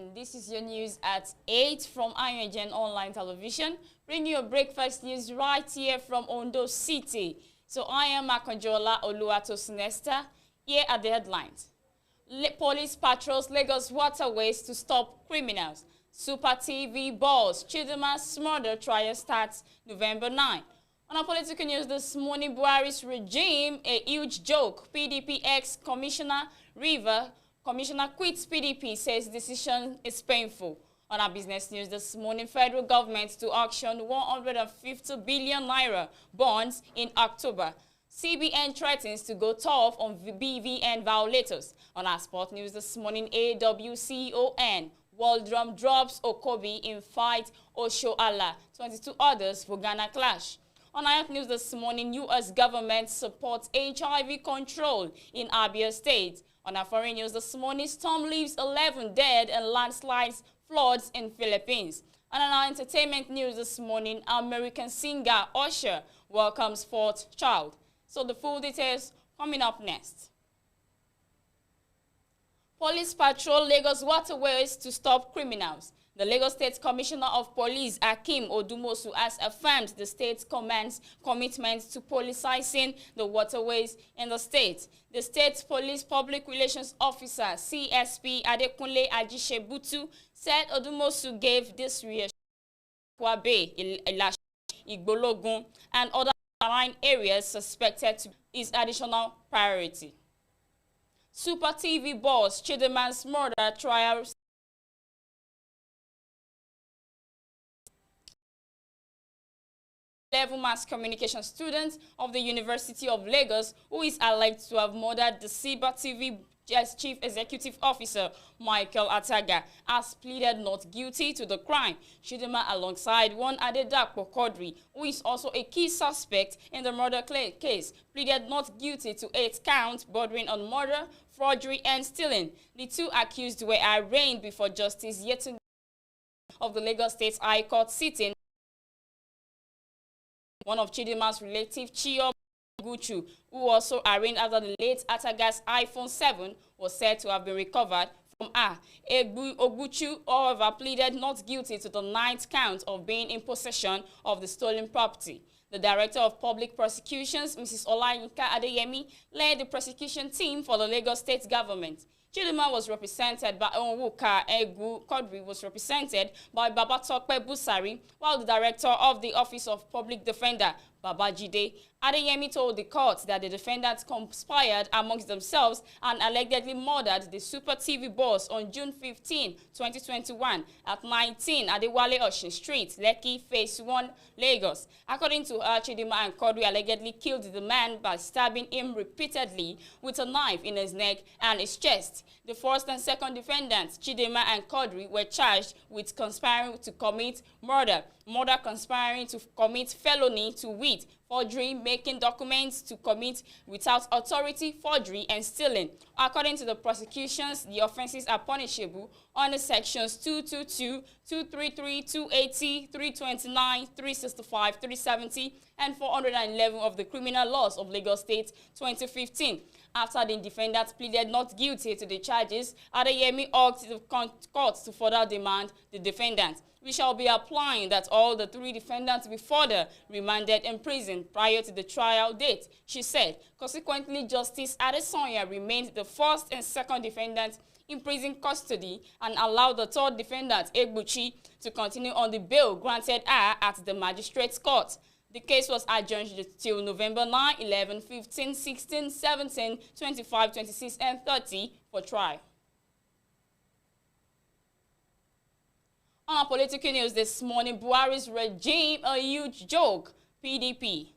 morning. This is your news at 8 from AYOGEN online television. Bring you a breakfast news right here from Ondo City. So I am Akonjola Oluwatosinesta. Here are the headlines. Police patrols Lagos waterways to stop criminals. Super TV boss Chidima's murder trial starts November 9. On our political news this morning, Buhari's regime, a huge joke. PDP ex-commissioner Commissioner quits PDP, says decision is painful. On our business news this morning, federal government to auction 150 billion naira bonds in October. CBN threatens to go tough on BVN violators. On our sport news this morning, AWCON. World Drum drops Okobi in fight Osha. 22 others for Ghana clash. On our news this morning, U.S. government supports HIV control in Abia State. On our foreign news this morning, storm leaves 11 dead and landslides, floods in Philippines. And on our entertainment news this morning, American singer Osha welcomes fourth child. So the full details coming up next. Police patrol Lagos waterways to stop criminals. The Lagos State Commissioner of Police, Akim Odumosu, has affirmed the state command's commitment to policing the waterways in the state. The State Police Public Relations Officer, CSP Adekunle Ajishebutu, said Odumosu gave this reassurance to Kwabe, Igbologun, and other marine areas suspected to be his additional priority. Super TV boss Chidima's murder trial 11 mass communication students of the University of Lagos, who is alleged to have murdered the Super TV Chief Executive Officer Michael Ataga, has pleaded not guilty to the crime. Chidima, alongside one Adedapo Kodri, who is also a key suspect in the murder case, pleaded not guilty to 8 counts bordering on murder, forgery, and stealing. The 2 accused were arraigned before Justice Yetunde of the Lagos State High Court sitting. One of Chidima's relatives, Chio Guchu, who also arraigned after the late Ataga's iPhone 7 was said to have been recovered from her. Oguchu, however, pleaded not guilty to the 9th count of being in possession of the stolen property. The Director of Public Prosecutions, Mrs. Olayinka Adeyemi, led the prosecution team for the Lagos State government. Chidima was represented by Onwuka Egu. Kodri was represented by Babatokpe Busari, while the Director of the Office of Public Defender, Babajide Adeyemi, told the court that the defendants conspired amongst themselves and allegedly murdered the Super TV boss on June 15, 2021 at 19 Adewale Oshin Street, Lekki, Phase 1, Lagos. According to her, Chidima and Kodri allegedly killed the man by stabbing him repeatedly with a knife in his neck and his chest. The first and second defendants, Chidima and Kodri, were charged with conspiring to commit murder, conspiring to commit felony to wit, forgery, making documents to commit without authority, forgery, and stealing. According to the prosecutions, the offenses are punishable under sections 222, 233, 280, 329, 365, 370, and 411 of the Criminal Laws of Lagos State 2015. After the defendants pleaded not guilty to the charges, Adeyemi urged the court to further demand the defendants. We shall be applying that all the 3 defendants be further remanded in prison prior to the trial date, she said. Consequently, Justice Adesanya remained the first and second defendants in prison custody and allowed the third defendant, Egbuchi, to continue on the bail granted her at the magistrate's court. The case was adjourned till November 9, 11, 15, 16, 17, 25, 26, and 30 for trial. On our political news this morning, Buhari's regime, a huge joke, PDP.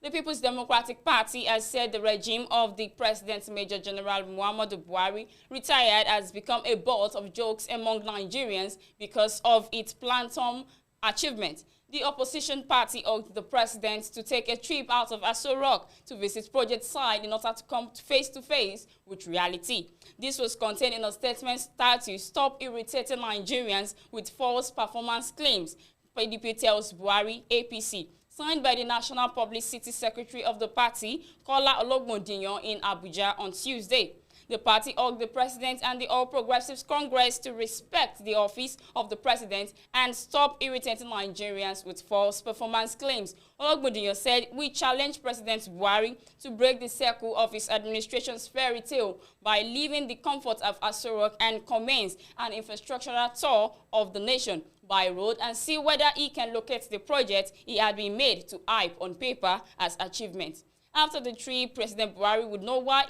The People's Democratic Party has said the regime of the President Major General Muhammadu Buhari, retired, has become a butt of jokes among Nigerians because of its plantum achievement. The opposition party urged the president to take a trip out of Aso Rock to visit project site in order to come face to face with reality. This was contained in a statement titled "Stop Irritating Nigerians with False Performance Claims," PDP tells Buhari, APC, signed by the National Publicity Secretary of the party, Kola Ologbondiyan, in Abuja on Tuesday. The party urged the president and the All Progressives Congress to respect the office of the president and stop irritating Nigerians with false performance claims. Ologbondiyan said, "We challenge President Buhari to break the circle of his administration's fairy tale by leaving the comfort of Aso Rock and commence an infrastructural tour of the nation by road and see whether he can locate the project he had been made to hype on paper as achievement." After the trip, President Buhari would know why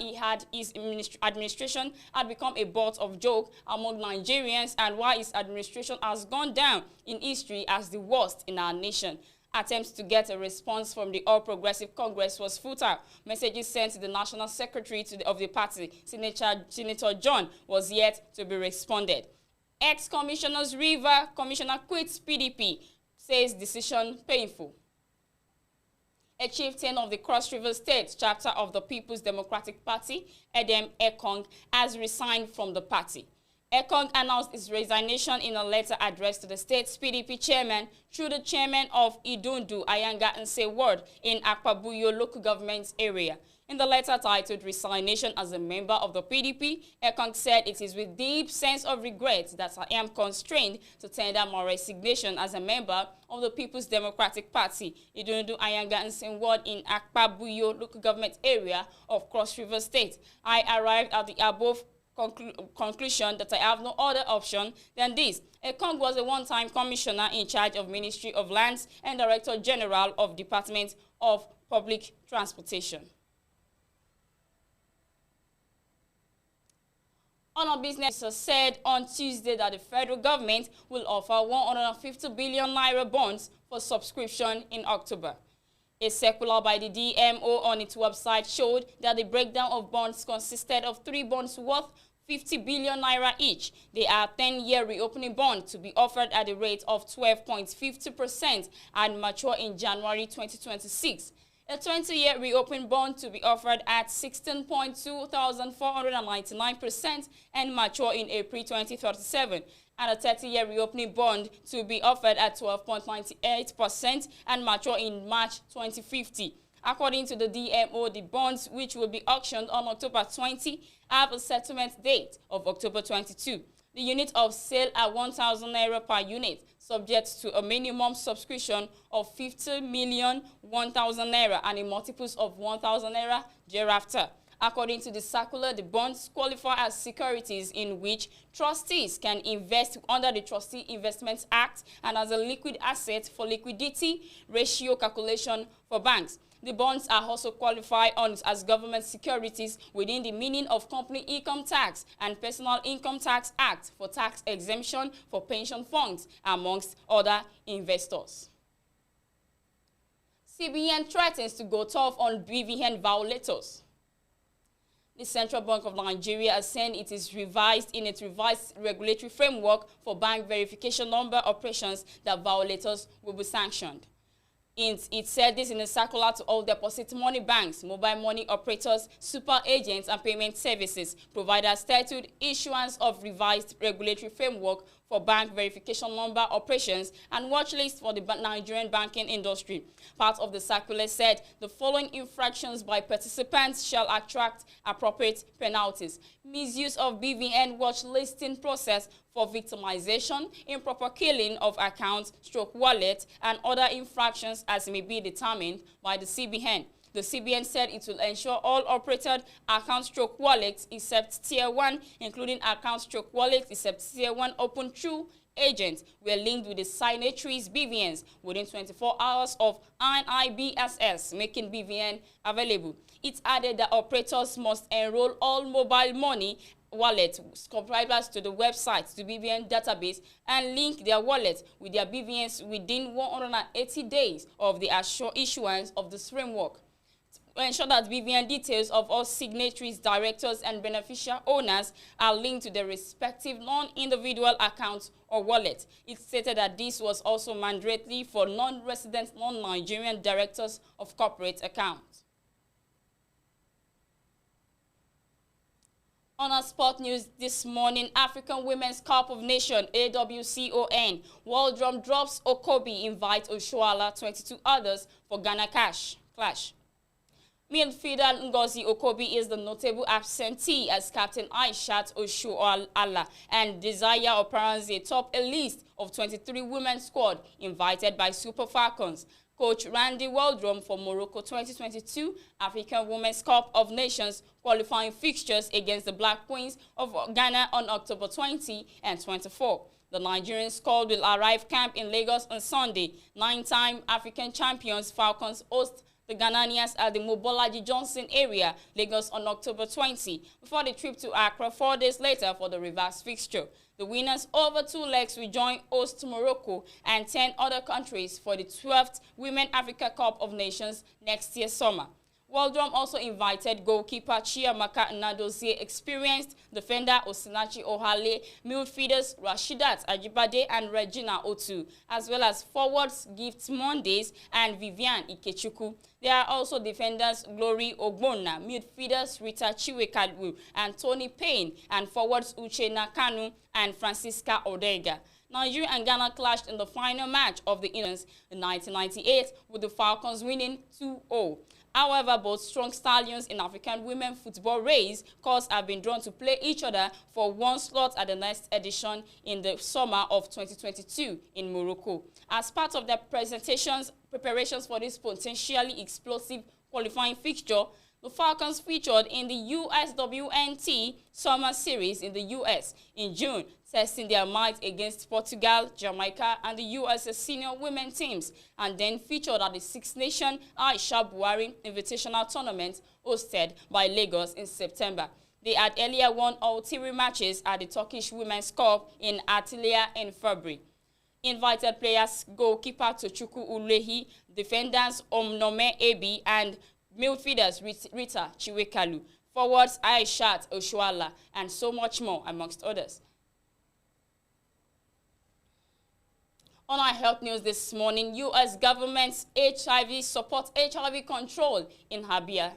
his administration had become a butt of joke among Nigerians and why his administration has gone down in history as the worst in our nation. Attempts to get a response from the All Progressive Congress was futile. Messages sent to the National Secretary of the party, Senator John, was yet to be responded. Ex-Commissioner's River Commissioner quits PDP, says decision painful. A chieftain of the Cross River State chapter of the People's Democratic Party, Edem Ekong, has resigned from the party. Ekong announced his resignation in a letter addressed to the state's PDP chairman through the chairman of Idundu Ayanga Nse Ward in Akpabuyo local government area. In the letter titled "Resignation as a Member of the PDP," Ekong said, "It is with deep sense of regret that I am constrained to tender my resignation as a member of the People's Democratic Party, Idundu Ayanga Nse Ward in Akpabuyo local government area of Cross River State. I arrived at the above conclusion that I have no other option than this." Ekong was a one-time commissioner in charge of Ministry of Lands and Director General of Department of Public Transportation. Honor Business said on Tuesday that the federal government will offer 150 billion naira bonds for subscription in October. A circular by the DMO on its website showed that the breakdown of bonds consisted of 3 bonds worth 50 billion naira each. They are 10-year reopening bond to be offered at the rate of 12.50% and mature in January 2026. A 20-year reopening bond to be offered at 16.2499% and mature in April 2037. And a 30-year reopening bond to be offered at 12.98% and mature in March 2050. According to the DMO, the bonds, which will be auctioned on October 20, have a settlement date of October 22. The unit of sale at 1,000 naira per unit, subject to a minimum subscription of 50 million 1,000 naira and in multiples of 1,000 naira thereafter. According to the circular, the bonds qualify as securities in which trustees can invest under the Trustee Investments Act and as a liquid asset for liquidity ratio calculation for banks. The bonds are also qualified as government securities within the meaning of Company Income Tax and Personal Income Tax Act for tax exemption for pension funds, amongst other investors. CBN threatens to go tough on BVN violators. The Central Bank of Nigeria has said it is revised regulatory framework for bank verification number operations that violators will be sanctioned. It said this in a circular to all deposit money banks, mobile money operators, super agents, and payment services providers titled "Issuance of Revised Regulatory Framework for Bank Verification Number Operations and Watch List for the Nigerian Banking Industry." Part of the circular said the following infractions by participants shall attract appropriate penalties: misuse of BVN watch listing process for victimization, improper killing of accounts, wallet, and other infractions as may be determined by the CBN. The CBN said it will ensure all operated account/wallets except Tier 1, including account/wallets except Tier 1 open through agents, were linked with the signatories' BVNs within 24 hours of NIBSS making BVN available. It added that operators must enroll all mobile money wallet subscribers to the website, to BVN database, and link their wallet with their BVNs within 180 days of the issuance of this framework. To ensure that BVN details of all signatories, directors, and beneficial owners are linked to their respective non-individual accounts or wallets. It stated that this was also mandatory for non-resident, non-Nigerian directors of corporate accounts. On our sport news this morning, African Women's Cup of Nations (AWCON) World Drum drops Okobi invite Oshuala 22 others for Ghana clash. Midfielder Ngozi Okobi is the notable absentee as Captain Aishat Osha and Desire Operanze top a list of 23 women's squad invited by Super Falcons. Coach Randy Waldrum for Morocco 2022 African Women's Cup of Nations qualifying fixtures against the Black Queens of Ghana on October 20 and 24. The Nigerian squad will arrive camp in Lagos on Sunday. Nine-time African champions Falcons host the Ghanaians at the Mobolaji Johnson area, Lagos on October 20, before the trip to Accra 4 days later for the reverse fixture. The winners over 2 legs will join host Morocco and 10 other countries for the 12th Women Africa Cup of Nations next year summer. Waldrum also invited goalkeeper Chiamaka Nnadozie, experienced defender Osinachi Ohale, midfielders Rashidat Ajibade and Regina Otu, as well as forwards Gift Mondays and Vivian Ikechukwu. There are also defenders Glory Ogbonna, midfielders Rita Chiwekalu and Tony Payne, and forwards Uche Nakanu and Francisca Odega. Nigeria and Ghana clashed in the final match of the innings in 1998, with the Falcons winning 2-0. However, both strong stallions in African women football race course have been drawn to play each other for one slot at the next edition in the summer of 2022 in Morocco. As part of their preparations for this potentially explosive qualifying fixture, the Falcons featured in the USWNT Summer Series in the U.S. in June, testing their might against Portugal, Jamaica, and the U.S.'s senior women teams, and then featured at the Six Nation Aisha Buhari Invitational Tournament hosted by Lagos in September. They had earlier won all 3 matches at the Turkish Women's Cup in Antalya in February. Invited players goalkeeper Tochukwu Ulehi, defenders Omnome Ebi, and midfielders Rita Chiwekalu, forwards Aishat Oshuala, and so much more, amongst others. On our health news this morning, U.S. government's HIV supports HIV control in Abia.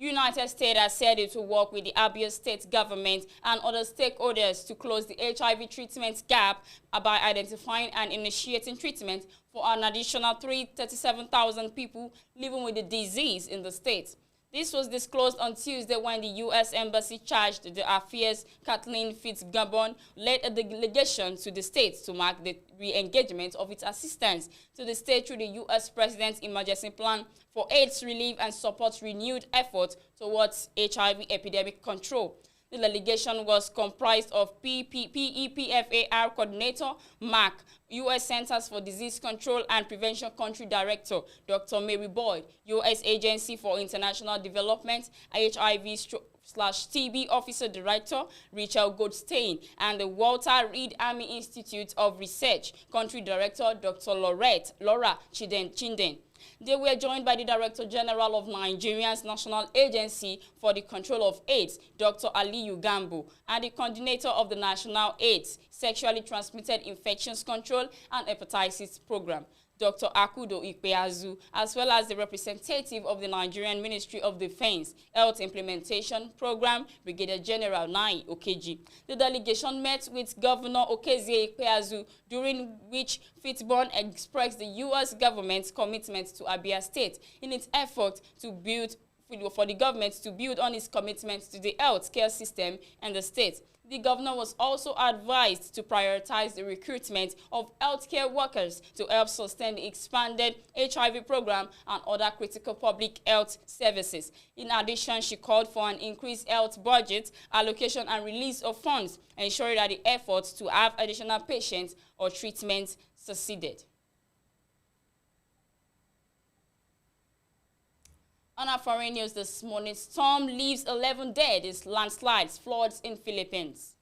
United States has said it will work with the Abia state government and other stakeholders to close the HIV treatment gap by identifying and initiating treatment for an additional 337,000 people living with the disease in the state. This was disclosed on Tuesday when the U.S. Embassy charged the affairs Kathleen Fitzgibbon led a delegation to the state to mark the re-engagement of its assistance to the state through the U.S. President's emergency plan for AIDS relief and support renewed efforts towards HIV epidemic control. The delegation was comprised of PEPFAR Coordinator Mark, U.S. Centers for Disease Control and Prevention Country Director Dr. Mary Boyd, U.S. Agency for International Development, HIV/TB Officer Director Rachel Goldstein, and the Walter Reed Army Institute of Research Country Director Dr. Laura Chinden. They were joined by the Director General of Nigeria's National Agency for the Control of AIDS, Dr. Aliyu Gambo, and the coordinator of the National AIDS, Sexually Transmitted Infections Control and Hepatitis Program, Dr. Akudo Ikpeazu, as well as the representative of the Nigerian Ministry of Defense Health Implementation Program, Brigadier General Nai Okeji. The delegation met with Governor Okezie Ikpeazu, during which Fitzgibbon expressed the U.S. government's commitment to Abia State in its effort to build for the government to build on its commitment to the health care system and the state. The governor was also advised to prioritize the recruitment of healthcare workers to help sustain the expanded HIV program and other critical public health services. In addition, she called for an increased health budget, allocation and release of funds, ensuring that the efforts to have additional patients or treatments succeeded. On our foreign news this morning, storm leaves 11 dead in landslides, floods in Philippines.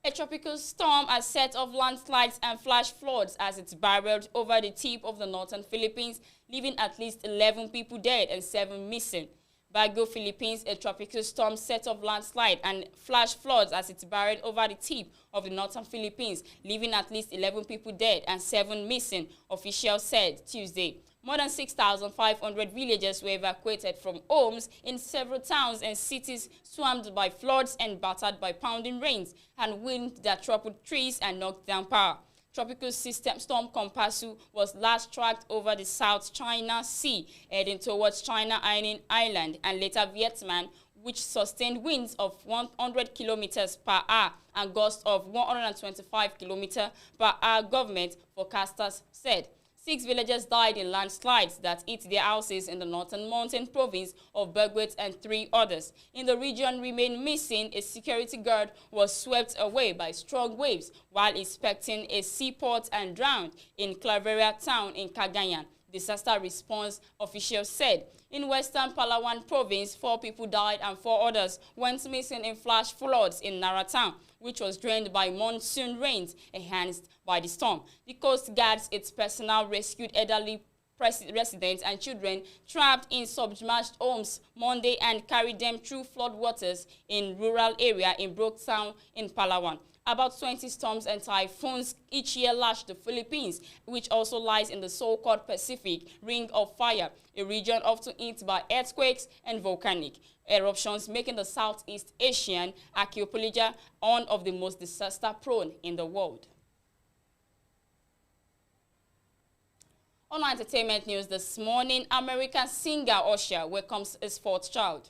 A tropical storm has set off landslides and flash floods as it barreled over the tip of the northern Philippines, leaving at least 11 people dead and 7 missing. Baguio, Philippines, a tropical storm set off landslide and flash floods as it barreled over the tip of the northern Philippines, leaving at least 11 people dead and 7 missing, officials said Tuesday. More than 6,500 villagers were evacuated from homes in several towns and cities swamped by floods and battered by pounding rains and wind that toppled trees and knocked down power. tropical system storm Kompasu was last tracked over the South China Sea, heading towards China Island and later Vietnam, which sustained winds of 100 kilometers per hour and gusts of 125 kilometers per hour, government forecasters said. 6 villagers died in landslides that hit their houses in the northern mountain province of Bergwet, and 3 others in the region remain missing. A security guard was swept away by strong waves while inspecting a seaport and drowned in Claveria town in Cagayan, disaster response officials said. In western Palawan province, 4 people died and 4 others went missing in flash floods in Nara town, which was drained by monsoon rains enhanced by the storm. The Coast Guard's its personnel rescued elderly residents and children trapped in submerged homes Monday and carried them through floodwaters in rural area in Brooktown in Palawan. About 20 storms and typhoons each year lash the Philippines, which also lies in the so-called Pacific Ring of Fire, a region often hit by earthquakes and volcanic eruptions, making the Southeast Asian archipelago one of the most disaster-prone in the world. On entertainment news this morning, American singer Osha welcomes his 4th child.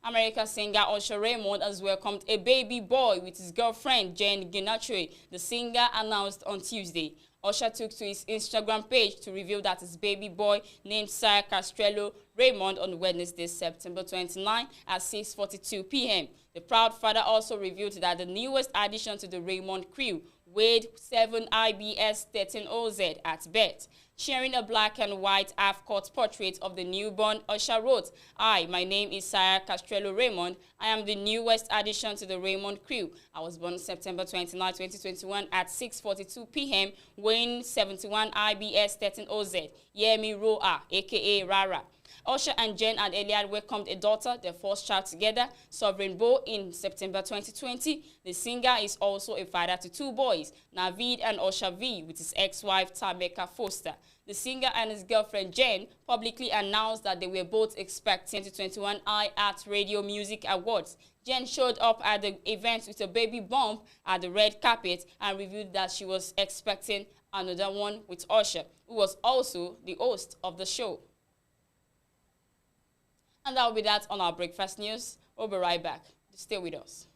American singer Osha Raymond has welcomed a baby boy with his girlfriend Jen Ginachwe, the singer announced on Tuesday. Osha took to his Instagram page to reveal that his baby boy named Sir Castrello Raymond on Wednesday, September 29 at 6:42 p.m. The proud father also revealed that the newest addition to the Raymond crew weighed 7 IBS 13OZ at birth. Sharing a black and white half-cut portrait of the newborn, Osha wrote, "Hi, my name is Sir Castrello Raymond. I am the newest addition to the Raymond crew. I was born September 29, 2021 at 6:42 p.m. weighing 71 IBS 13OZ. Yemi Roa, aka Rara." Osha and Jen had earlier welcomed a daughter, their 1st child together, Sovereign Bo, in September 2020. The singer is also a father to 2 boys, Navid and Osha V, with his ex-wife Tameka Foster. The singer and his girlfriend Jen publicly announced that they were both expecting 2021 iHeart Radio Music Awards. Jen showed up at the event with a baby bump at the red carpet and revealed that she was expecting another one with Osha, who was also the host of the show. And that will be that on our breakfast news. We'll be right back. Stay with us.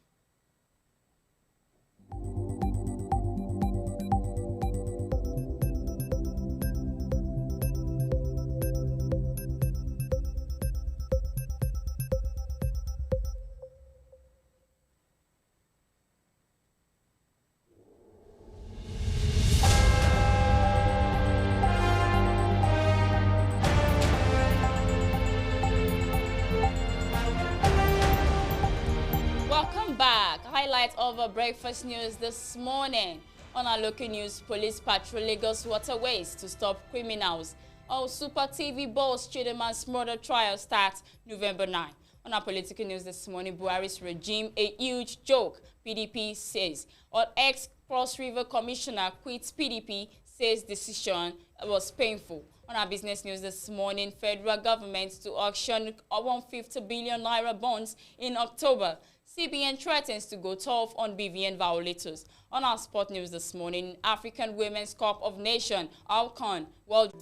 Highlight of our breakfast news this morning. On our local news, police patrol Lagos waterways to stop criminals. Our Super TV boss Chidiman's murder trial starts November 9. On our political news this morning, Buhari's regime a huge joke, PDP says. Our ex-Cross River Commissioner quits PDP, says decision was painful. On our business news this morning, federal government to auction 150 billion naira bonds in October. CBN threatens to go tough on BVN violators. On our sport news this morning, African Women's Cup of Nations, AWCON, World